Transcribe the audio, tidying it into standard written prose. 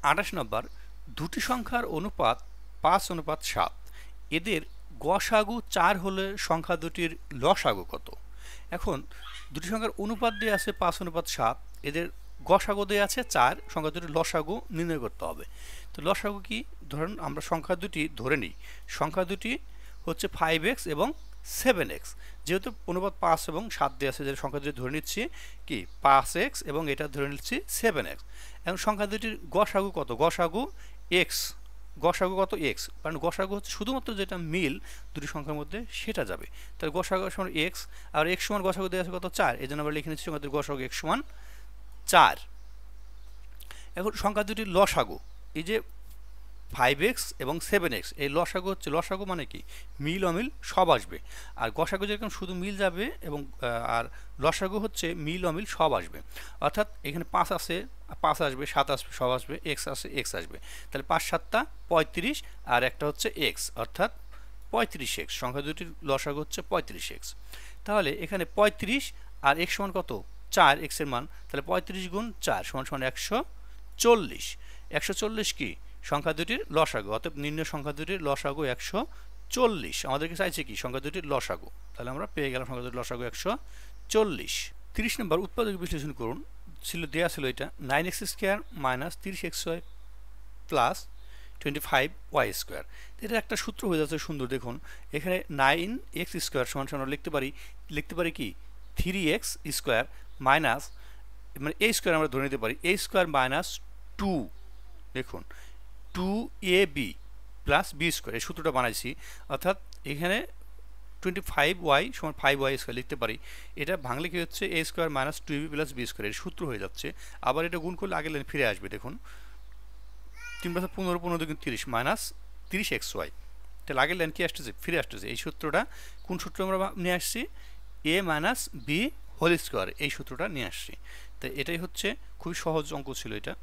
28 নম্বর, দুটি সংখ্যার অনুপাত 5:7, এদের গসাগু 4 হলে সংখ্যা দুটির লসাগু কত? এখন দুটি সংখ্যার অনুপাত দিয়ে আছে 5:7, এদের গসাগু দিয়ে আছে 4, সংখ্যা দুটির লসাগু নির্ণয় করতে হবে। তো লসাগু কি? ধরুন আমরা সংখ্যা দুটি ধরে নিই, সংখ্যা দুটি হচ্ছে 5x এবং 7x। যেহেতু অনুপাত 5 এবং 7 দিয়ে আছে, যে সংখ্যা দুটি ধরে নিচ্ছি কি 5x এবং এটা ধরে নিচ্ছি 7x। এখন সংখ্যা দুটির গসাগু কত? গসাগু x, গসাগু কত? x, কারণ গসাগু হচ্ছে শুধুমাত্র যেটা মিল দুটি সংখ্যার মধ্যে সেটা যাবে। তাহলে গসাগু সমান x, আর x সমান গসাগু দেওয়া আছে কত? 4, এই জন্য আমরা লিখে নিচ্ছি সংখ্যা দুটির গসাগু x সমান 4। এখন সংখ্যা দুটির লসাগু, এই যে 5x এবং 7x, এই লসাগু হচ্ছে, লসাগু মানে কি? মিল অমিল সব আসবে। আর গসাগু যেরকম শুধু মিল যাবে, এবং আর লসাগু হচ্ছে মিল অমিল সব আসবে। অর্থাৎ এখানে 5 আছে, 5 আসবে, 7 আসবে, সব আসবে, x আছে, x আসবে। তাহলে 5 7টা 35, আর একটা হচ্ছে x, অর্থাৎ 35x। সংখ্যা দুটির লসাগু হচ্ছে 35x। তাহলে এখানে 35 আর x সমান কত? 4, x এর মান। তাহলে 35 গুণ 4 সমান সমান 140। 140 কি? সংখ্যা দুটির লসাগু। অতএব নির্ণয় সংখ্যা দুটির লসাগু 140। আমাদেরকে চাইছে কি? সংখ্যা দুটির লসাগু। তাহলে আমরা পেয়ে গেলাম সংখ্যা দুটির লসাগু 140। 30 নম্বর, উৎপাদক বিশ্লেষণ করুন। দেয়া ছিল এটা 9x square minus 30xy plus 25y square. এটা একটা সূত্র হয়ে যাচ্ছে সুন্দর। দেখুন এখানে 9x স্কোয়ার সমান সমান লিখতে পারি কি 3x স্কোয়ার মাইনাস, মানে a স্কোয়ার আমরা ধরে নিতে পারি a স্কোয়ার মাইনাস 2। দেখুন 2ab প্লাস b স্কোয়ার, এই সূত্রটা বানাইছি। অর্থাৎ এখানে 25y সমান 5y স্কোয়ার লিখতে পারি। এটা ভাঙলে কি হচ্ছে? a square minus 2ab plus b square, এর সূত্র হয়ে যাচ্ছে। আবার এটা গুণ করলে আগের লাইন ফিরে আসবে। দেখুন 3 + 15, 15 × 30 মাইনাস 30xy। তাহলে আগের লাইন কি আসতেছে? ফিরে আসতেছে। এই সূত্রটা কোন সূত্র আমরা নিয়ে আসছি? a minus b whole square, এই সূত্রটা নিয়ে আসছি। তো এটাই হচ্ছে, খুবই সহজ অঙ্ক ছিল এটা।